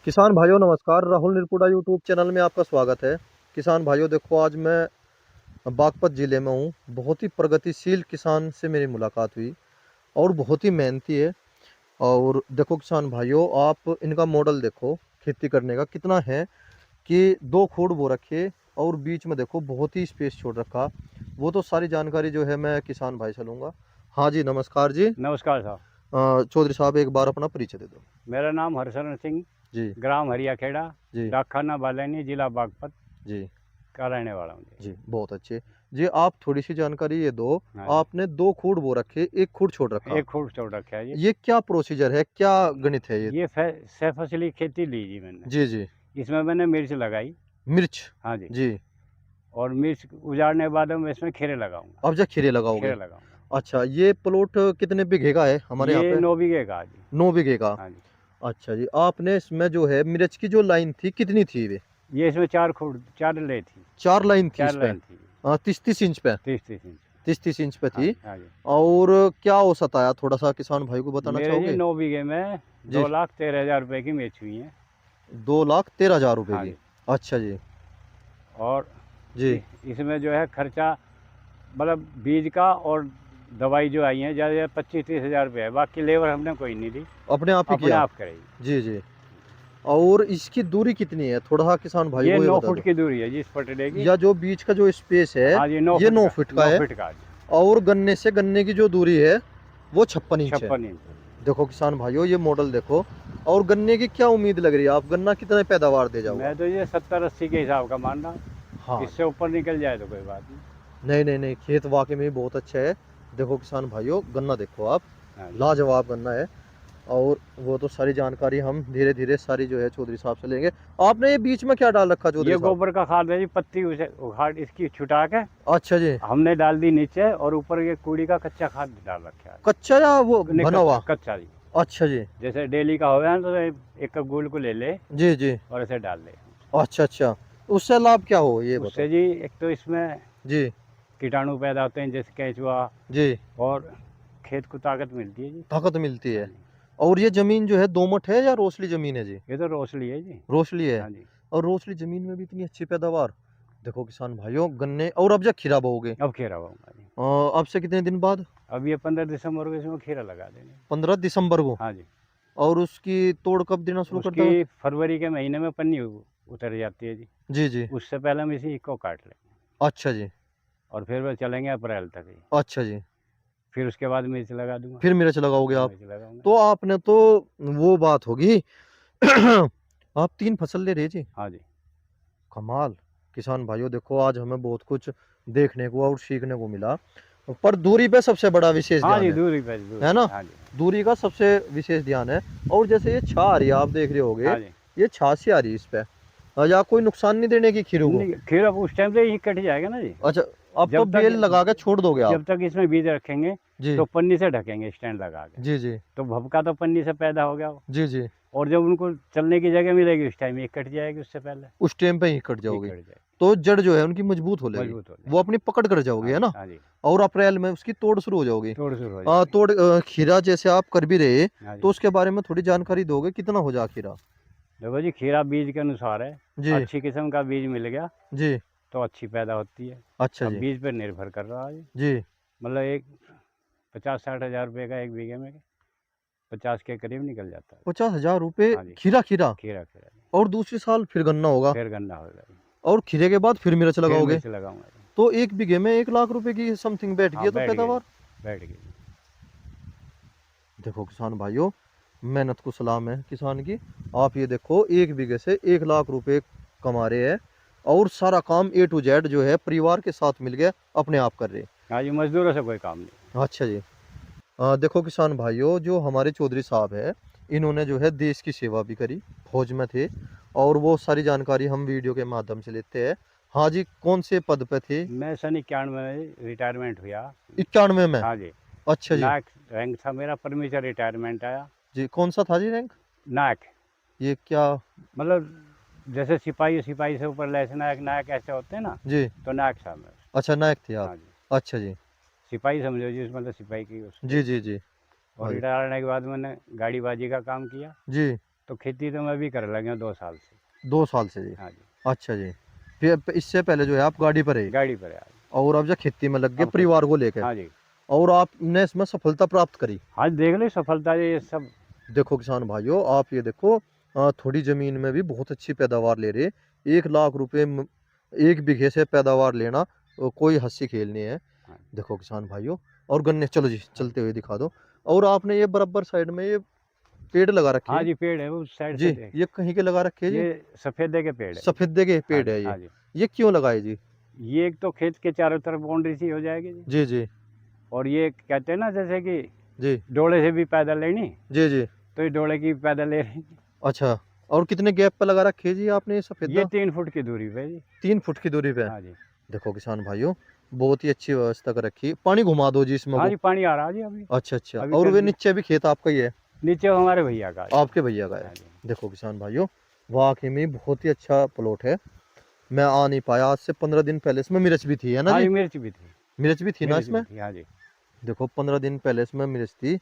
किसान भाइयों नमस्कार। राहुल निरपुड़ा यूट्यूब चैनल में आपका स्वागत है। किसान भाइयों देखो, आज मैं बागपत ज़िले में हूँ। बहुत ही प्रगतिशील किसान से मेरी मुलाकात हुई और बहुत ही मेहनती है। और देखो किसान भाइयों, आप इनका मॉडल देखो खेती करने का कितना है कि 2 खूड़ बो रखे और बीच में देखो बहुत ही स्पेस छोड़ रखा। वो तो सारी जानकारी जो है मैं किसान भाई से लूँगा। हाँ जी, नमस्कार जी। नमस्कार साहब। चौधरी साहब एक बार अपना परिचय दे दो। मेरा नाम हरशरण सिंह, जी ग्राम हरियाखेड़ा, जी डाकखाना बालैनी, जिला बागपत जी का रहने वाला हूँ जी। जी, बहुत अच्छे। जी, आप थोड़ी सी जानकारी ये दो। हाँ जी, आपने 2 खूड़ बो रखे, 1 खूड़ छोड़ रखा। एक खूब छोड़ रखा है जी। ये क्या प्रोसीजर है, क्या गणित है ये? ये सह फसली खेती ली जी मैंने। जी जी। इसमें मैंने मिर्च लगाई। मिर्च। हाँ जी। जी। और मिर्च उजाड़ने के बाद मैं इसमें खीरे लगाऊंगा। अब जा खीरे खीरे लगाओगे? लगाऊंगा। अच्छा, ये प्लॉट कितने बीघे का है हमारे यहाँ ये पे? 9 बीघे का जी। 9 बीघे का। हाँ जी। अच्छा जी, आपने इसमें जो है मिर्च की जो लाइन थी कितनी थी वे? ये इसमें 4 ले थी। 4 लाइन थी इस 4 पे? लाइन थी। 30-30 इंच पे? 30-30 इंच। 30-30 इंच पे हाँ थी। जी, हाँ जी। और क्या औसत आया, थोड़ा सा किसान भाई को बताना मेरे जी चाहोगे? 9 बीघे में जी। 2,13,000 रुपये की मिर्च हुई है। 2,13,000 रुपए हाँ की। जी। अच्छा जी। और जी। इसमें जो है खर्चा, मतलब बीज का और दवाई जो आई है ज़्यादा 25-30 हज़ार रुपये है। बाकी लेबर हमने कोई नहीं दी, अपने आप ही अपने किया? आप करेगी। जी जी। और इसकी दूरी कितनी है, थोड़ा सा किसान भाई ये को ये 9 बता फुट दो। की दूरी है जी इस पटड़े की। या जो बीच का जो स्पेस है हाँ जी, 9 ये फुट 9 का, फीट का 9 है। फीट का जी। और गन्ने से गन्ने की जो दूरी है वो 56 इंच है। 56 इंच। देखो किसान भाइयों, ये मॉडल देखो। और गन्ने की क्या उम्मीद लग रही है, आप गन्ना कितने पैदावार दे जाओगा? मैं तो ये 70-80 के हिसाब का मान रहा हूँ। हाँ। इससे ऊपर निकल जाए तो कोई बात नहीं। नहीं नहीं नहीं, खेत वाकई में बहुत अच्छा है। देखो किसान भाइयों, गन्ना देखो आप, हाँ जी। लाजवाब गन्ना है। और वो तो सारी जानकारी हम धीरे धीरे सारी जो है चौधरी साहब से लेंगे। आपने ये बीच में क्या डाल रखा चौधरी ये साहब? गोबर का खाद है जी, पत्ती उसे उखाड़ इसकी छुटा के अच्छा जी। हमने डाल दी नीचे, और ऊपर ये कूड़ी का कच्चा खाद डाल रखा कच्चा या वो है। नहीं, बना कच्चा हुआ? कच्चा जी। अच्छा जी। जैसे डेली का हो गया ना, तो एक कप गुड़ को ले ले जी जी। और इसे डाल दे। अच्छा अच्छा। उससे लाभ क्या हो ये बताओ। उससे जी एक तो इसमें जी कीटाणु पैदा होते हैं, जैसे केंचुआ, जी। और खेत को ताकत मिलती है जी। ताकत मिलती हाँ है। जी। और ये जमीन जो है दोमट है या रोसली जमीन है जी? ये तो रोसली है जी। रोसली है। हाँ जी। और रोसली जमीन में भी इतनी अच्छी पैदावार। देखो किसान भाइयों, गन्ने और अब जब खीरा बोओगे? अब खीरा होगा जी। अब से कितने दिन बाद? अब ये 15 दिसंबर को इसमें खीरा लगा देंगे। 15 दिसंबर को? हाँ जी। और उसकी तोड़ कब देना शुरू करता है? उसकी फरवरी के महीने में पन्नी उतर जाती है जी। जी जी। उससे पहले हम इसी को काट लेंगे, अच्छा जी। और फिर वह चलेंगे अप्रैल तक ही। अच्छा जी। फिर उसके बाद मिर्च लगा दूंगा। फिर मिर्च लगाओगे फिर आप? मिर्च लगाऊंगा। तो आपने तो वो बात होगी। आप 3 फसल ले रहे जी। हाँ जी। कमाल। किसान भाइयों देखो, आज हमें बहुत कुछ देखने को और सीखने को मिला। पर दूरी पे सबसे बड़ा विशेष हाँ ध्यान जी, है दूरी पे है दूरी ना? पे। हाँ जी। दूरी का सबसे विशेष ध्यान है। और जैसे ये छा आ रही है, आप देख रहे होगे, हाँ जी। ये छा सी आ रही है इस पे। या कोई नुकसान नहीं देने की खीरू को? नहीं, खीरा उस टाइम से ही कट जाएगा ना जी। अच्छा, अब तो जब तक बेल लगा के छोड़ दोगे आप? जब तक इसमें बीज रखेंगे जी तो पन्नी से ढकेंगे, स्टैंड लगा के। जी जी तो भभका तो पन्नी से पैदा हो गया वो। जी जी। और जब उनको चलने की जगह मिलेगी उस टाइम ये कट जाएगी, उससे पहले उस टाइम पे ही कट ये जाओगे? कट जाएगी। तो जड़ जो है उनकी मजबूत हो लेगी, मजबूत हो वो जाएगी। अपनी पकड़ कर हाँ जाओगे, है जी, ना? हाँ जी। और अप्रैल में उसकी तोड़ शुरू हो जाओगी। तोड़ शुरू हो जाएगी। तोड़ खीरा जैसे आप कर भी रहे, हाँ जी। तो उसके बारे में थोड़ी जानकारी दोगे, कितना हो जा खीरा? देखो जी, खीरा बीज के अनुसार है। जी अच्छी किस्म का बीज मिल गया जी। तो अच्छी पैदा होती है। अच्छा अब जी। बीज पर निर्भर कर रहा है जी। जी। मतलब एक 50-60 हज़ार रुपये का एक बीघे में 50 के करीब निकल जाता है। 50,000 रुपये हाँ जी। खीरा खीरा? खीरा खीरा जी। और दूसरी साल फिर गन्ना होगा? फिर गन्ना होगा जी। और खीरे के बाद फिर मिर्च फिर लगाओगे? मिर्च लगाऊंगा जी। तो 1 बीघे में 1 लाख रुपए की समथिंग बैठ हाँ, गई तो बैठ गई। पैदावार। बैठ गई। देखो किसान भाइयों, मेहनत को सलाम है किसान की। आप ये देखो, 1 बीघे से 1 लाख रुपए कमा रहे हैं। और सारा काम A to Z जो है परिवार के साथ मिल गया अपने आप कर रहे हाँ जी, मजदूरों से कोई काम नहीं। हैं। अच्छा जी। देखो किसान भाइयों, जो हमारे चौधरी साहब है, इन्होंने जो है देश की सेवा भी करी, फौज में थे। और वो सारी जानकारी हम वीडियो के माध्यम से लेते हैं। हाँ जी, कौन से पद पे थे? मैं सन 91 में रिटायरमेंट हुआ। 91 में? हाँ जी। अच्छा जी। नायक रैंक था मेरा, परमी से रिटायरमेंट आया। जी, कौन सा था जी रैंक? नायक, ये क्या? मतलब जैसे सिपाही सिपाही से ऊपर लेस नायक, नायक ऐसे होते हैं ना, जी। तो नायक था मैं। अच्छा, नायक थे आप? हाँ जी। अच्छा जी। सिपाही समझो जी, मतलब सिपाही की जी उसके। जी जी। और हाँ जी। रिटायर होने के बाद मैंने गाड़ीबाजी का काम किया। जी। तो खेती तो मैं भी कर लगे 2 साल से। 2 साल से जी। हाँ जी, अच्छा जी। फिर इससे पहले जो है आप गाड़ी पर है गाड़ी पर है आज। और अब जो खेती में लग गए अब परिवार को लेके, हाँ जी, और आपने इसमें सफलता प्राप्त करी। आज देख लो सफलता ये सब। देखो किसान भाइयों, आप ये देखो, थोड़ी जमीन में भी बहुत अच्छी पैदावार ले रहे। 1 लाख रुपए 1 बीघे से पैदावार लेना कोई हंसी खेल नहीं है। हाँ, देखो किसान भाइयों, और गन्ने, चलो जी हाँ, चलते हुए दिखा दो। और आपने ये बराबर साइड में ये पेड़ लगा रखे हाँ हैं जी, पेड़ है उस साइड जी, से देख। ये कहीं के लगा रखे हैं जी? ये सफेदे के पेड़ है। सफेदे के हाँ पेड़ जी, है हाँ जी। ये क्यों लगाए जी? ये एक तो खेत के चारों तरफ बाउंड्री सी हो जाएगी जी। जी जी और ये कहते हैं ना जैसे कि जी डोले से भी पैदल लेनी, जी जी। तो ये डोले की पैदल ले रही। अच्छा, और कितने गैप पे लगा रखे हैं जी आपने ये ये सफेदा? 3 फुट की दूरी पे जी। 3 फुट की दूरी पे। हाँ जी, देखो किसान भाइयों, बहुत ही अच्छी व्यवस्था कर रखी है। पानी घुमा दो जी इसमें हाँ को। जी, पानी आ रहा है जी अभी। अच्छा अच्छा, अभी और कर वे दिया। नीचे भी खेत आपका ही है? नीचे हमारे भैया का है। आपके भैया का है। हाँ जी, देखो किसान भाइयों, वाकई में बहुत ही अच्छा प्लॉट है। मैं आ नहीं पाया, आज से 15 दिन पहले इसमें मिर्च भी थी, है ना हाँ जी? जी, मिर्च भी थी। मिर्च भी थी ना मिर्च भी इसमें? थी, हाँ जी। देखो 15 दिन पहले इसमें मिर्च थी,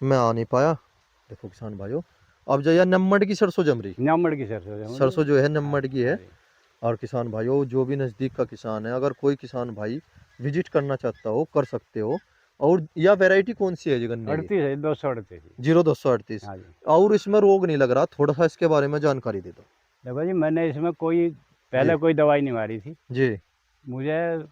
मैं आ नहीं पाया। देखो किसान भाइयों, अब जो यह नम्मड़ की सरसों जम रही, न्यामड़ की सरसों है मुझे। सरसों जो है हाँ नम्मड़ जी, की हाँ है। जी। और किसान भाइयों, जो भी नज़दीक का किसान है, अगर कोई किसान भाई विजिट करना चाहता हो, कर सकते हो। और यह वैरायटी कौन सी है जी गन्ने की? 38 है, 238 जी। 0238। हाँ जी। और इसमें रोग नहीं लग रहा, थोड़ा सा इसके बारे में जानकारी दे दो देखो जी, मैंने इसमें कोई जी। पहले कोई दवाई नहीं मारी थी। जी, मुझे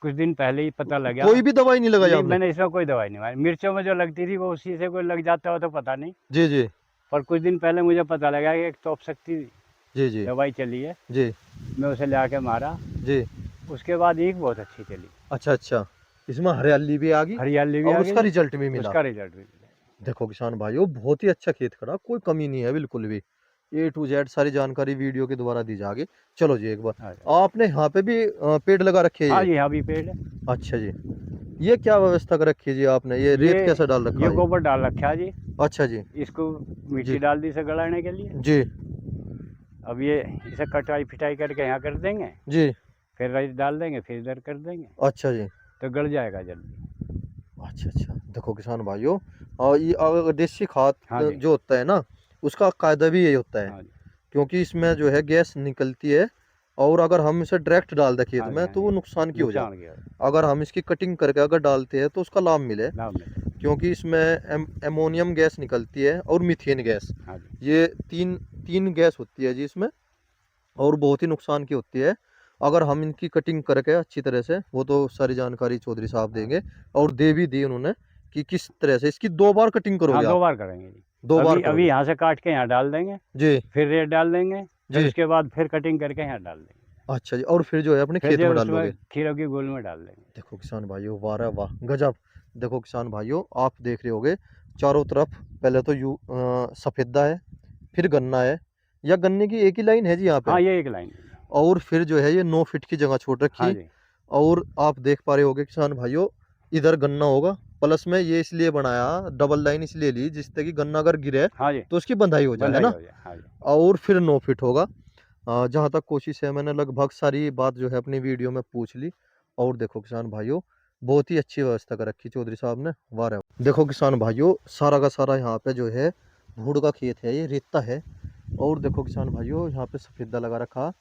कुछ दिन पहले ही पता लगा। कोई भी दवाई नहीं लगाई नहीं, आपने? मैंने इसमें कोई दवाई नहीं मारी। मिर्चों में जो लगती थी वो उसी से कोई लग जाता हो तो पता नहीं। जी जी पर कुछ दिन पहले मुझे पता लगा कि एक टॉप शक्ति जी जी दवाई चली है। जी मैं उसे ले आके मारा। जी। उसके बाद ईख बहुत अच्छी चली। अच्छा अच्छा, इसमें हरियाली भी आ गई हरियाली भी और आ उसका गई। रिजल्ट भी मिला। उसका रिजल्ट भी मिला। देखो किसान भाइयों, बहुत ही अच्छा खेत खड़ा, कोई कमी नहीं है बिल्कुल भी। A to Z सारी जानकारी वीडियो के द्वारा दी जाएगी। चलो जी, एक बार हाँ जी, आपने यहाँ पे भी पेड़ लगा रखे है हाँ ये? जी, यहाँ भी पेड़ है। अच्छा जी, ये क्या व्यवस्था कर रखी है जी आपने? ये रेत कैसा डाल रखा ये है? गोबर डाल रखा है जी। अच्छा जी इसको मिट्टी जी डाल दी इसे गलाने के लिए। जी अब ये इसे कटाई फिटाई करके यहाँ कर देंगे। जी। फिर राइस डाल देंगे, फिर इधर कर देंगे अच्छा जी। तो गल जाएगा जल्दी। अच्छा अच्छा, देखो किसान भाइयों, और ये अगर देसी खाद हाँ जी, जो होता है ना, उसका कायदा भी यही होता है, हाँ जी, क्योंकि इसमें जो है गैस निकलती है। और अगर हम इसे डायरेक्ट डाल दें खेत हाँ जी, में हाँ तो वो जी। नुकसान की हो जाए। नुकसान किया अगर हम इसकी कटिंग करके अगर डालते हैं तो उसका लाभ मिले, लाभ में। क्योंकि इसमें एमोनियम गैस निकलती है और मीथेन गैस, हाँ जी, ये तीन तीन गैस होती है जी इसमें, और बहुत ही नुकसान की होती है। अगर हम इनकी कटिंग करके अच्छी तरह से, वो तो सारी जानकारी चौधरी साहब हाँ, देंगे, और दे भी दी उन्होंने कि किस तरह से इसकी 2 बार कटिंग हाँ करोगे 2 आप? बार करेंगे जी। 2 बार अभी अभी करोगे यहाँ से काट के यहाँ डाल देंगे, जी फिर रेत डाल देंगे, फिर जी। उसके बाद फिर कटिंग करके यहाँ डाल देंगे, अच्छा जी, और फिर जो है अपने फिर खेत जो में उसमें डालोगे? खीरों की गोल में डाल देंगे। देखो किसान भाइयों, वाह रे वाह, गजब। देखो किसान भाइयों, आप देख रहे होगे चारों तरफ, पहले तो सफेदा है, फिर गन्ना है, या गन्ने की एक ही लाइन है जी यहाँ पे, हाँ, ये एक लाइन है। और फिर जो है ये 9 फीट की जगह छोड़ हाँ रखी। जी, और आप देख पा रहे होगे किसान भाइयों, इधर गन्ना होगा, प्लस में ये इसलिए बनाया, डबल लाइन इसलिए ली जिससे कि गन्ना अगर गिरे हाँ जी, तो उसकी बंधाई हो जाए, है बंधाई ना? हो जाए। हाँ जी, और फिर 9 फीट होगा। जहाँ तक कोशिश है, मैंने लगभग सारी बात जो है अपनी वीडियो में पूछ ली। और देखो किसान भाइयों, बहुत ही अच्छी व्यवस्था कर रखी चौधरी साहब ने, वाह रे वाह। देखो किसान भाइयों, सारा का सारा यहाँ पे जो है भूड़ का खेत है, ये रेता है। और देखो किसान भाइयों, यहाँ पे सफेदा लगा रखा,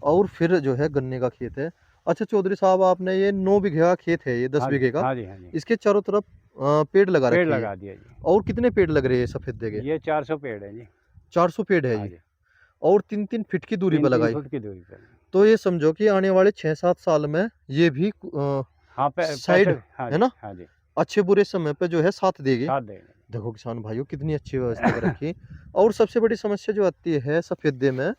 और फिर जो है गन्ने का खेत है। अच्छा चौधरी साहब, आपने ये 9 बीघे का खेत है, ये 10 हाँ जी, बीघे का, हाँ जी, हाँ जी। इसके चारों तरफ पेड़ लगा पेड़ रखे हैं? लगा दिया जी। और कितने पेड़ लग रहे हैं सफेदे के? ये 400 पेड़ है जी। 400 पेड़ है हाँ जी, जी, और 3-3 फीट की दूरी पर 3-3 लगाई। फुट की दूरी पर। तो ये समझो कि आने वाले 6-7 साल में ये भी हाँ, साइड, पैसे। हाँ है जी, ना, हाँ जी, अच्छे बुरे समय पे जो है साथ देगी। साथ देंगे। देखो किसान भाइयों, कितनी अच्छी व्यवस्था कर रखी। और सबसे बड़ी समस्या जो आती है सफेदे में,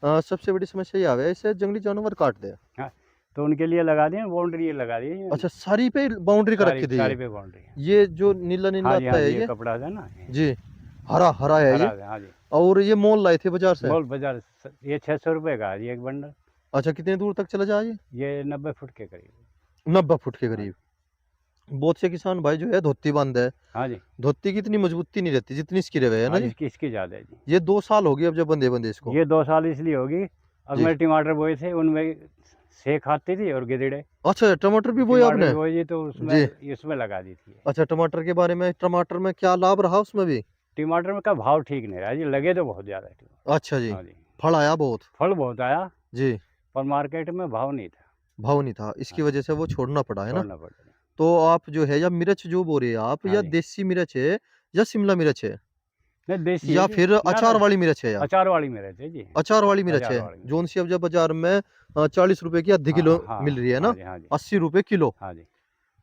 सबसे बड़ी समस्या ये आवे, इसे जंगली जानवर काट दे। हाँ, तो उनके लिए लगा दिए बाउंड्री, लगा दी है। अच्छा, सारी पे बाउंड्री कर सारी रखी थी सारी ये? पे बाउंड्री है। ये जो नीला नीला हाँ जी, आता हाँ है जी, ये ये? कपड़ा है ना ये। जी, हरा हरा है ये। हरा है, हाँ जी। और ये मोल लाए थे बाजार से? बोल बाजार ये 600 रुपये का है जी एक बंडल। अच्छा, कितने दूर तक चला जाए? ये 90 फुट के करीब। 90 फुट के हाँ करीब। बहुत से किसान भाई जो है धोती बांध है, हाँ जी, धोती की इतनी मजबूती नहीं रहती जितनी इसकी रवे, है ना हाँ, जी? इसकी ज़्यादा है जी। ये 2 साल हो गए अब जब बंदे बंदे इसको। ये 2 साल इसलिए होगी, अब जी। मैं टमाटर बोए थे उनमें सेक आती थी और गिदड़े। अच्छा, टमाटर भी बोए टमाटर आपने? बोए जी तो जी। उसमें इसमें लगा दी थी। अच्छा, टमाटर के बारे में, टमाटर में क्या लाभ रहा उसमें भी? टमाटर में का भाव ठीक नहीं रहा जी, लगे तो बहुत ज़्यादा है टमाटर। अच्छा जी, हाँ जी, फल आया बहुत? फल बहुत आया जी, पर मार्केट में भाव नहीं था। भाव नहीं था, इसकी हाँ, वजह से वो छोड़ना पड़ा, है ना? छोड़ना पड़ा। तो आप जो है या मिर्च जो बोल रहे हैं आप, हाँ या जी, देसी मिर्च है या शिमला मिर्च है नहीं देसी है या जी। फिर ना, ना, अचार वाली मिर्च है? या अचार वाली मिर्च है जी, अचार वाली मिर्च अचार है, वाली मिर्च। जोन सी अब जब बाजार में 40 रुपए की आधी हाँ, किलो हाँ, मिल रही है हाँ ना, जी, हाँ जी, 80 रुपए किलो। हाँ जी,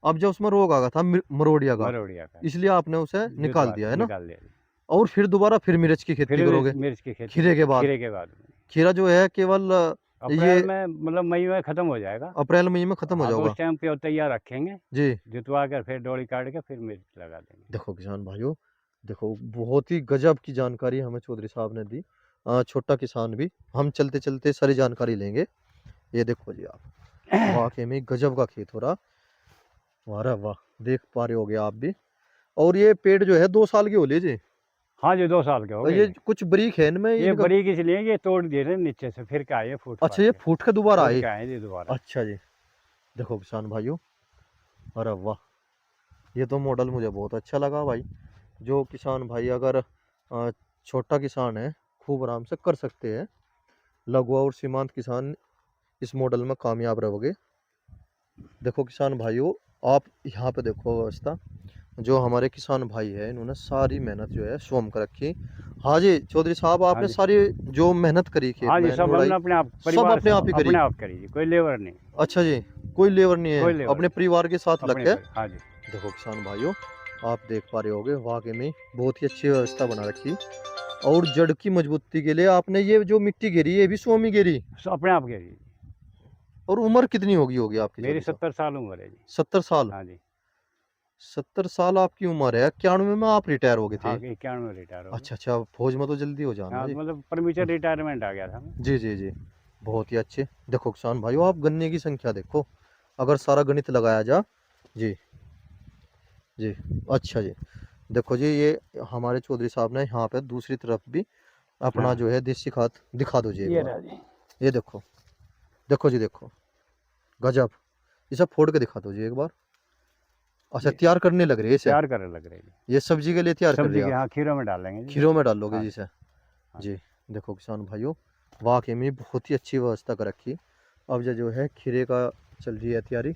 अब जब उसमें रोग आ गया था मरोड़िया का, मरोड़िया का इसलिए आपने उसे निकाल जुतवा दिया, है ना? निकाल दिया जी। और फिर दोबारा फिर मिर्च की खेती फिर करोगे मिर्च की खेती खीरे के बाद? खीरे के बाद में। खीरा जो है केवल अप्रैल ये में मतलब मई में ख़त्म हो जाएगा। अप्रैल मई में खत्म हो हाँ, तो जाएगा। उस टाइम पे तैयार रखेंगे, जी, जुतवा कर फिर डोरी काट के फिर मिर्च लगा देंगे। देखो किसान भाइयों, देखो बहुत ही गजब की जानकारी हमें चौधरी साहब ने दी। छोटा किसान भी, हम चलते चलते सारी जानकारी लेंगे। ये देखो जी आप, वाकई में गजब का खेत हो रहा। वाह वाह, देख पा रहे होगे आप भी। और ये पेड़ जो है 2 साल के हो लिए जी? हाँ जी, 2 साल के हो और गए ये जी। कुछ बरीक है इनमें ये इनका? बारीक इसलिए ये तोड़ दिए थे नीचे से, फिर के आए अच्छा, फूट-फाट ये के। फूट के दोबारा फूट आए? के आए जी दोबारा। अच्छा जी, देखो किसान भाइयों, अरे वाह, ये तो मॉडल मुझे बहुत अच्छा लगा भाई। जो किसान भाई अगर छोटा किसान है, खूब आराम से कर सकते हैं। लघु और सीमांत किसान इस मॉडल में कामयाब रहोगे। देखो किसान भाइयों, आप यहाँ पे देखो अवस्था, जो हमारे किसान भाई है इन्होंने सारी मेहनत जो है स्वयं कर रखी। हाँ जी चौधरी साहब, हाँ आपने जी। सारी जो मेहनत करी खेत हाँ जी, में सब निराई, हमने अपने आप सब परिवार अपने से आप ही करी? अपने आप करी जी, कोई लेबर नहीं, अच्छा जी, कोई लेबर नहीं है, कोई लेबर अपने नहीं, परिवार के साथ लग अपने के? हाँ जी। देखो किसान भाइयों, आप देख पा रहे होगे वाकई में बहुत ही अच्छी व्यवस्था बना रखी। और जड़ की मजबूती के लिए आपने ये जो मिट्टी घेरी ये भी स्वयं ही घेरी? अपने आप करी जी। और उम्र कितनी होगी आपकी मेरी चौधरी साहब? 70 साल उम्र है जी। 70 साल? हाँ जी। 70 साल आपकी उम्र है, 91 में आप रिटायर हो गए थे? हाँ, 91 में रिटायर हो गए। अच्छा अच्छा, फौज में तो जल्दी हो जाना हाँ, जी। मतलब परमिशन रिटायरमेंट आ गया था मैं। जी जी जी, बहुत ही अच्छे। देखो किसान भाइयों, आप गन्ने की संख्या देखो, अगर सारा गणित लगाया जा। जी जी, अच्छा जी, देखो जी ये हमारे चौधरी साहब ने यहाँ पे दूसरी तरफ भी अपना हाँ, जो है देसी खाद दिखा दो जी एक ये बार। रहा जी। ये देखो, देखो जी देखो, गजब। इसे फोड़ के दिखा दो जी एक बार। अच्छा, ये तैयार करने लग रहे हैं इसे? तैयार करने लग रहे हैं जी। ये सब्जी के लिए तैयार कर रहे सब्जी हैं के आप? हाँ, खीरों में डालेंगे जी। खीरों में डालोगे हाँ जी जी, इसे? हाँ जी, देखो किसान भाइयों, वाकई में बहुत ही अच्छी व्यवस्था कर रखी। अब जो है खीरे का चल रही है तैयारी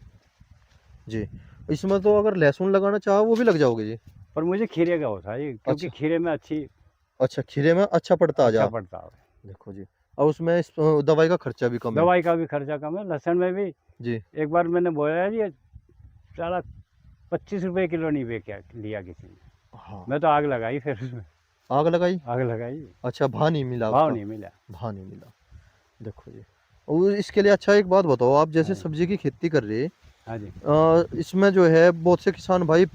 जी। इसमें तो अगर लहसुन लगाना चाहो वो भी लग जाओगे जी? पर मुझे खीरे का होता है ये, क्योंकि अच्छा खीरे में अच्छा, खीरे में अच्छा पड़ता आ अच्छा जा। पड़ता है। देखो जी, और उसमें दवाई का खर्चा भी कम है? दवाई का भी खर्चा कम है, लहसुन में भी। जी, एक बार मैंने बोया जी, साला 25 रुपए किलो नहीं बेचा लिया किसी ने। हाँ, मैं तो आग लगाई फिर उसमें, आग लगाई? आग लगाई, अच्छा, भाव नहीं मिला भाव उसका? नहीं मिला। भाव नहीं मिला, देखो जी। और इसके लिए अच्छा एक बात बताओ, आप जैसे हाँ, सब्जी की खेती कर रहे हैं, हाँ जी। इसमें जो है बहुत से किसान भाई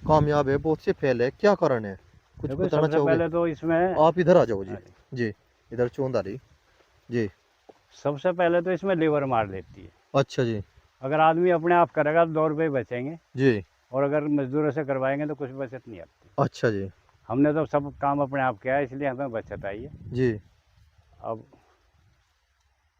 कामयाब है, बहुत से फेल है, क्या कारण है? कुछ देखो बताना सबसे चाहोगे? पहले तो इसमें आप इधर आ जाओ जी। हाँ जी, जी, इधर चोंद आ रही। जी, सबसे पहले तो इसमें लेबर मार लेती है। अच्छा जी। अगर आदमी अपने आप करेगा तो 2 रुपये बचेंगे, जी, और अगर मजदूरों से करवाएंगे तो कुछ बचत नहीं आती। अच्छा जी। हमने तो सब काम अपने आप किया है, इसलिए हमें बचत आई है। जी, अब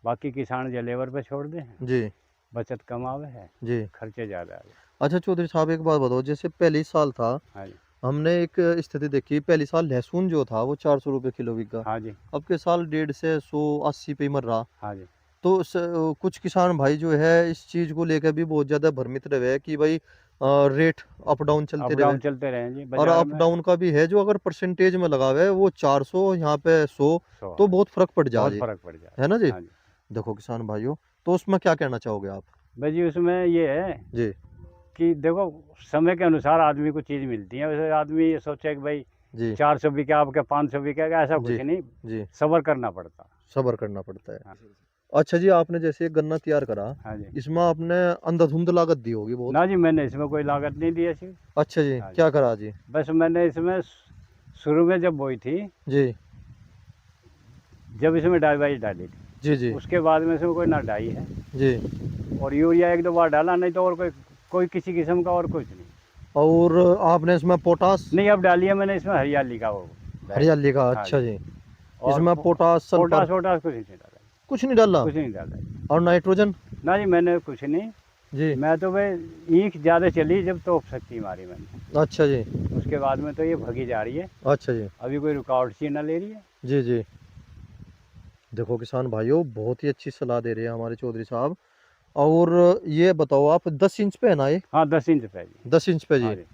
बाकी किसान जो लेबर पे छोड़ दें, जी, बचत कम आवे है, जी। खर्चे ज़्यादा आवे। अच्छा चौधरी साहब, एक बात बताओ, जैसे पहले ही साल था, हाँ जी, हमने एक स्थिति देखी, पहले साल लहसुन जो था वो 400 रुपये किलो बिका। हाँ जी, अब के साल 150 से 180 पे ही मर रहा। हाँ जी। तो कुछ किसान भाई जो है इस चीज़ को लेकर भी बहुत ज़्यादा भ्रमित रहे हैं कि भाई रेट अप डाउन अप चलते रहे। डाउन चलते रहे जी और बाज़ार अप में। डाउन का भी है, जो अगर परसेंटेज में लगावे वो 400, यहाँ पे 100, 100 तो बहुत फर्क पड़ बहुत जाए, फ़र्क पड़ जाए। है ना जी? हाँ जी। देखो किसान भाइयों, तो उसमें क्या कहना चाहोगे आप? भाई जी उसमें ये है जी कि देखो समय के अनुसार आदमी को चीज़ मिलती है। वैसे आदमी ये सोचे कि भाई जी 400 बिका आपके 500 बिकेगा, ऐसा कुछ जी नहीं, जी, सब्र करना पड़ता। सब्र करना पड़ता है। हाँ, अच्छा जी, आपने जैसे गन्ना तैयार करा, हाँ जी। इसमें आपने अंधाधुंध लागत दी होगी बहुत? ना जी, मैंने इसमें कोई लागत नहीं दी ऐसी। अच्छा जी, हाँ जी। क्या करा जी? बस मैंने इसमें शुरू में जब बोई थी, जी जब इसमें डाई वाई डाली थी, जी जी उसके बाद में इसमें कोई ना डाई है, जी। और यूरिया 1-2 बार डाला, नहीं तो और कोई कोई किसी किस्म का और कुछ नहीं। और आपने इसमें पोटास? नहीं, अब डाली है मैंने इसमें हरियाली का वो बैग। हरियाली का, हाँ अच्छा जी। जी। और इसमें पोटास, सल्फर पोटास वोटास कुछ नहीं डाला, कुछ नहीं डाला? कुछ नहीं डाला। और नाइट्रोजन? ना जी, मैंने कुछ नहीं, जी। मैं तो भाई ईख ज़्यादा चली जब तोप शक्ति मारी मैंने, अच्छा जी। उसके बाद में तो ये भगी जा रही है, अच्छा जी। अभी कोई रुकावट सी ना ले रही है। जी, जी। देखो किसान भाइयों, बहुत ही अच्छी सलाह दे रहे हैं हमारे चौधरी साहब। और ये बताओ आप 10 इंच पे है ना ये? हाँ 10 इंच पे जी। 10 इंच पे हाँ जी। जी।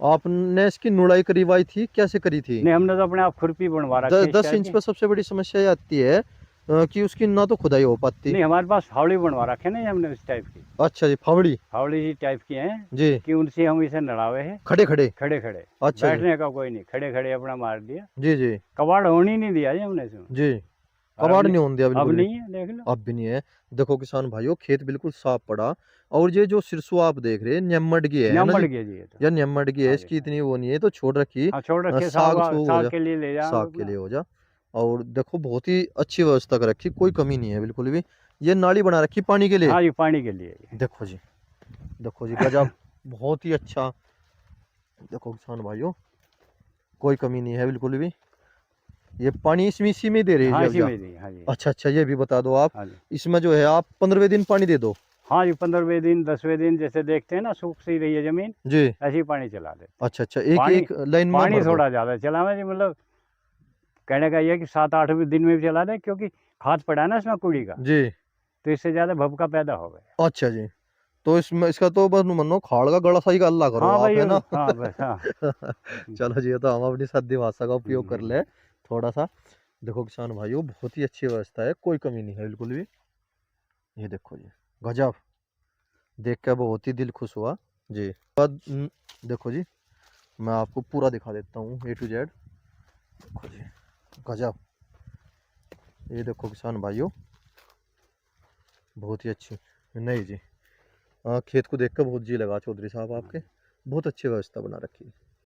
आपने इसकी नुड़ाई करवाई थी, कैसे करी थी? नहीं हमने तो अपने आप खुरपी बनवा रखी है इस 10 टाइप इंच की। पे सबसे बड़ी समस्या ये आती है कि उसकी ना तो खुदाई हो पाती। नहीं हमारे पास फावड़ी बनवा रखे हैं ना ये हमने इस टाइप की, अच्छा जी, फावड़ी। फावड़ी जी टाइप की हैं जी। कि उनसे हम इसे नड़ावे हैं। खड़े खड़े। खड़े खड़े, अच्छा जी। बैठने का कोई नहीं, खड़े खड़े अपना मार दिया। जी, जी। कबाड़ होने ही नहीं दिया जी हमने इसमें। जी। और अब कबाड़ नहीं, नहीं होने दिया अब बिल्कुल भी। नहीं है, देख लो। अब भी नहीं है। देखो किसान भाइयों, खेत बिल्कुल साफ पड़ा। और ये जो सिरसों आप देख रहे हैं, न्यमड़गी है ना नम बढ़ जी? गया जी ये तो। या न्यमड़गी है, हाँ जी इसकी हाँ जी। इतनी वो नहीं है, तो छोड़ रखी। हाँ छोड़ रखे साग साग सूग हो साग जा, के लिए ले जाओगे साग के अपना। लिए हो जा। और देखो बहुत ही अच्छी व्यवस्था कर रखी, कोई कमी नहीं है बिल्कुल भी। ये नाली बना रखी पानी के लिए। हाँ जी पानी के लिए ये। देखो जी, देखो जी, गजब। बहुत ही अच्छा। देखो किसान भाइयों, कोई कमी नहीं है बिल्कुल भी। ये पानी इसमें इसी में दे रही है जी हाँ अब इसी जा। में दी, हाँ जी। अच्छा अच्छा, ये भी बता दो आप। हाँ जी। इसमें जो है आप 15वें दिन पानी दे दो। हाँ जी 15वें दिन 10वें दिन जैसे देखते हैं ना सूख सी रही है ज़मीन, जी। ऐसे ही पानी चला देते हैं। अच्छा अच्छा, एक पानी, एक लाइन में पानी भर दो। थोड़ा ज़्यादा चलावे जी, मतलब कहने का ये है कि 7-8वें दिन में भी चला दें, क्योंकि खाद पड़ा है ना इसमें कुड़ी का, जी। तो इससे ज़्यादा भभका पैदा हो गया। अच्छा जी। तो इसमें इसका तो बस मनो खाड़ का गड़ा सही का अल्लाह करो हाँ आप, भाई है ना? हाँ बस हाँ। चलो जी, ये तो हम अपनी सादी भाषा का उपयोग कर हम्म। ले थोड़ा सा। देखो किसान भाइयों, बहुत ही अच्छी व्यवस्था है, कोई कमी नहीं है बिल्कुल भी। ये देखो जी, गजब। देख के बहुत ही दिल खुश हुआ जी। बाद देखो जी, मैं आपको पूरा दिखा देता हूँ A to Z। देखो जी, गजब। ये देखो किसान भाइयों, बहुत ही अच्छी। नहीं जी, खेत को देख कर बहुत जी लगा चौधरी साहब आपके। बहुत अच्छी व्यवस्था बना रखी है।